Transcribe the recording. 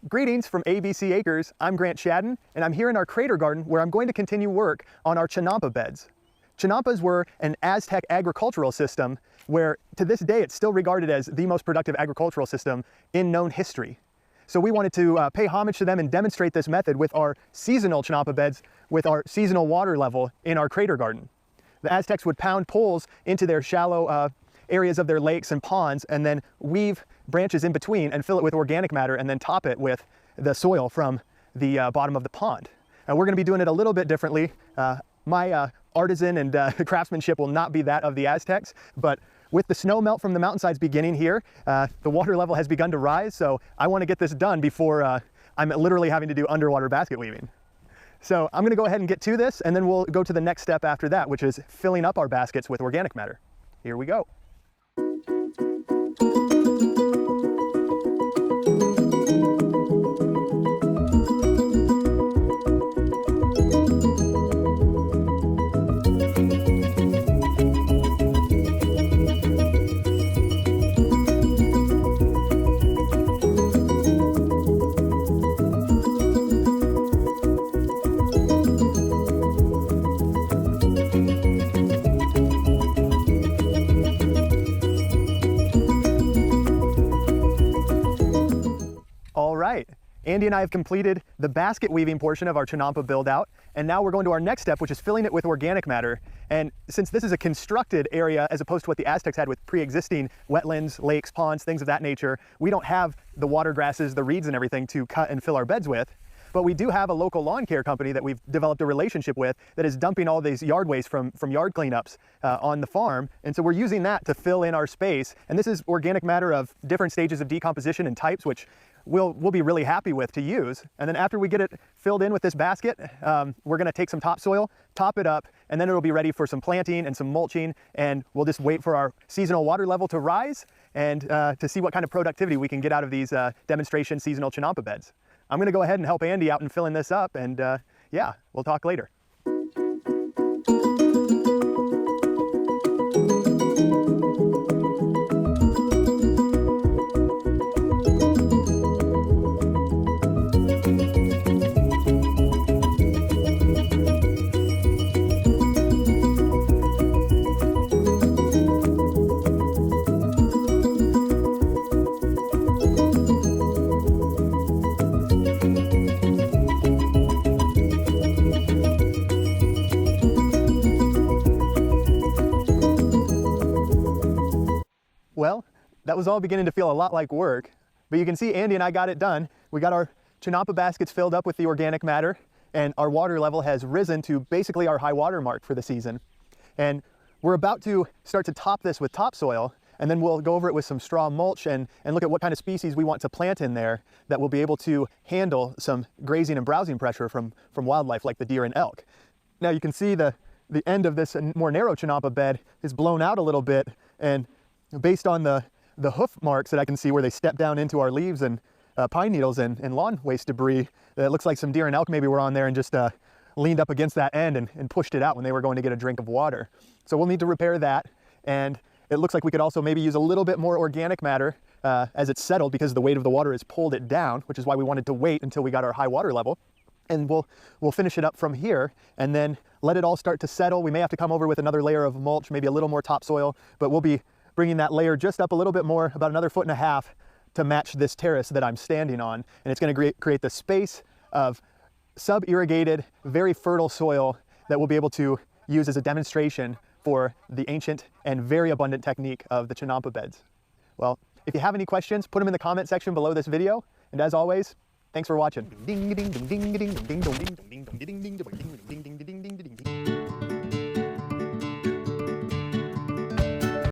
Greetings from ABC Acres. I'm Grant Shadden, and I'm here in our crater garden where I'm going to continue work on our Chinampa beds. Chinampas were an Aztec agricultural system where, to this day, it's still regarded as the most productive agricultural system in known history. So we wanted to pay homage to them and demonstrate this method with our seasonal Chinampa beds with our seasonal water level in our crater garden. The Aztecs would pound poles into their shallow areas of their lakes and ponds and then weave branches in between and fill it with organic matter and then top it with the soil from the bottom of the pond. We're going to be doing it a little bit differently. My artisan and craftsmanship will not be that of the Aztecs, but with the snow melt from the mountainsides beginning here, the water level has begun to rise, so I want to get this done before I'm literally having to do underwater basket weaving. So I'm going to go ahead and get to this, and then we'll go to the next step after that, which is filling up our baskets with organic matter. Here we go. Andy and I have completed the basket weaving portion of our Chinampa build out, and now we're going to our next step, which is filling it with organic matter. And since this is a constructed area as opposed to what the Aztecs had with pre-existing wetlands, lakes, ponds, things of that nature, we don't have the water grasses, the reeds and everything to cut and fill our beds with. But we do have a local lawn care company that we've developed a relationship with that is dumping all these yard waste from yard cleanups on the farm. And so we're using that to fill in our space. And this is organic matter of different stages of decomposition and types, which we'll be really happy with to use. And then after we get it filled in with this basket, we're gonna take some topsoil, top it up, and then it'll be ready for some planting and some mulching. And we'll just wait for our seasonal water level to rise and to see what kind of productivity we can get out of these demonstration seasonal Chinampa beds. I'm gonna go ahead and help Andy out in filling this up, and yeah, we'll talk later. Well, that was all beginning to feel a lot like work, but you can see Andy and I got it done. We got our Chinampa baskets filled up with the organic matter, and our water level has risen to basically our high water mark for the season. And we're about to start to top this with topsoil, and then we'll go over it with some straw mulch and look at what kind of species we want to plant in there that will be able to handle some grazing and browsing pressure from wildlife like the deer and elk. Now you can see the end of this more narrow Chinampa bed is blown out a little bit, and based on the hoof marks that I can see where they step down into our leaves and pine needles and lawn waste debris, it looks like some deer and elk maybe were on there and just leaned up against that end and pushed it out when they were going to get a drink of water. So we'll need to repair that, and it looks like we could also maybe use a little bit more organic matter as it's settled, because the weight of the water has pulled it down, which is why we wanted to wait until we got our high water level. And we'll finish it up from here and then let it all start to settle. We may have to come over with another layer of mulch, maybe a little more topsoil, but we'll be bringing that layer just up a little bit more, about another 1.5 feet, to match this terrace that I'm standing on. And it's going to create the space of sub-irrigated, very fertile soil that we'll be able to use as a demonstration for the ancient and very abundant technique of the Chinampa beds. Well, if you have any questions, put them in the comment section below this video. And as always, thanks for watching.